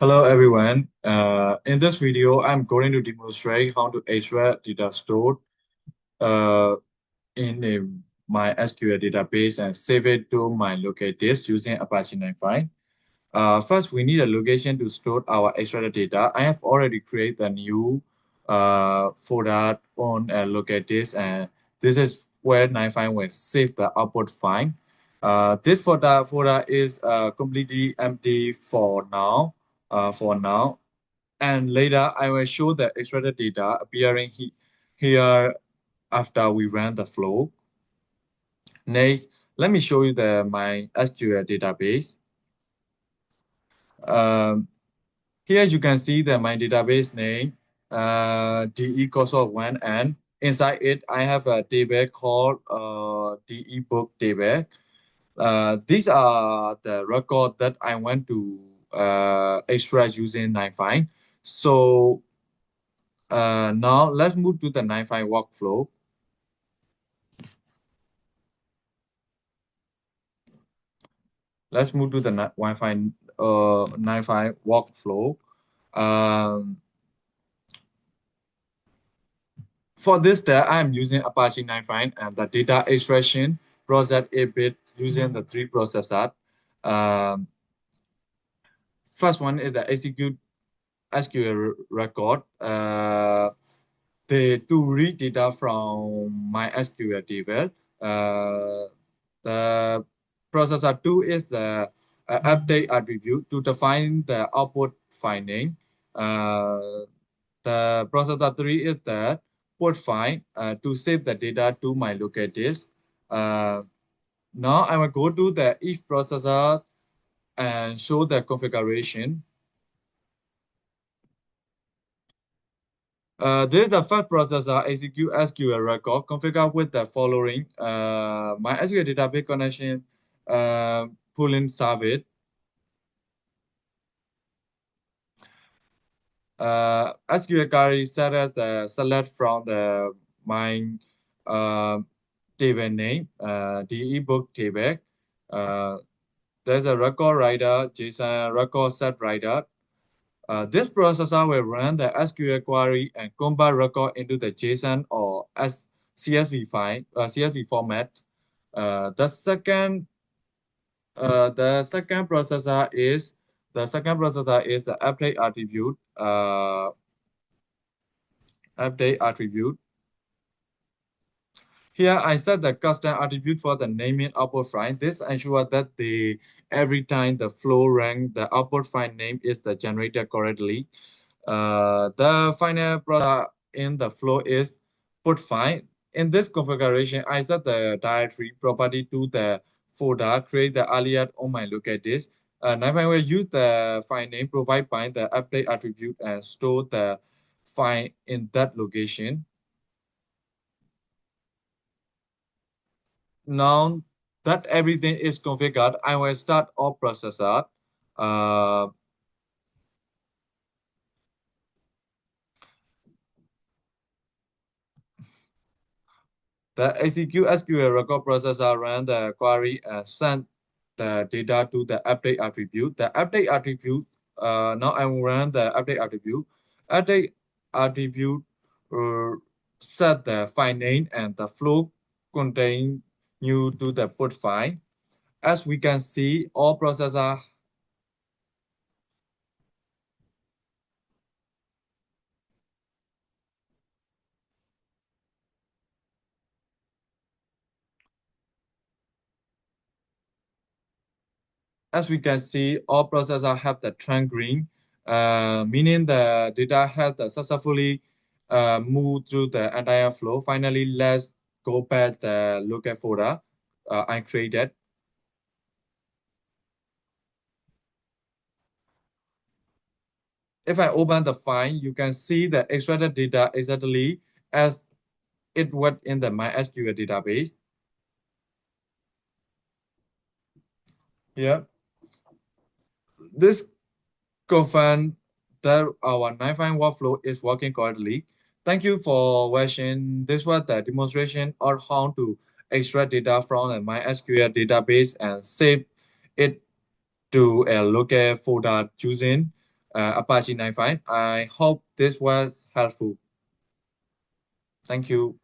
Hello everyone. In this video, I'm going to demonstrate how to extract data stored uh, in my SQL database and save it to my local disk using Apache 95. First, we need a location to store our extracted data. I have already created a new folder on a local disk, and this is where 95 will save the output file. This folder is completely empty for now. And later I will show the extracted data appearing here after we run the flow. Next, let me show you my SQL database. Um, Here you can see that my database name, DE course of one, and inside it I have a table called DE book table. These are the record that I want to extract using 95. So now let's move to the 95 workflow. Let's move to the Wi-Fi 95 workflow. Um, For this step, I'm using Apache 95 and the data extraction process a bit using the three processor. Um, First one is the execute SQL record. To read data from my SQL table. The processor two is the update attribute to define the output finding. Uh, the processor three is the port file to save the data to my local disk. Uh, Now I will go to the if processor and show the configuration. This is the first processor execute SQL record configured with the following my SQL database connection pooling service. SQL query set as the select from the my uh, table name, the ebook table. Uh, there's a record writer, JSON record set writer. This processor will run the SQL query and convert record into the JSON or CSV file, CSV format. The second processor is the update attribute. Here I set the custom attribute for the naming output file. This ensures that every time the flow rank, the output file name is the generated correctly. The final product in the flow is put file. In this configuration, I set the directory property to the folder, create the alias on my local disk. Now I will use the file name provided by the update attribute and store the file in that location. Now that everything is configured, I will start all processor. Uh, the execute SQL record processor run the query and send the data to the update attribute. The update attribute, now I will run the update attribute. Update attribute uh, set the file name and the flow contain new to the put file. As we can see, all processor As we can see, all processors have the trend green, meaning the data has successfully moved through the entire flow. Finally, let's go back the local folder I created. If I open the file, you can see the extracted data exactly as it was in the MySQL database. Yeah, this confirms that our 95 workflow is working correctly. Thank you for watching. This was the demonstration on how to extract data from a MySQL database and save it to a local folder using Apache 95. I hope this was helpful. Thank you.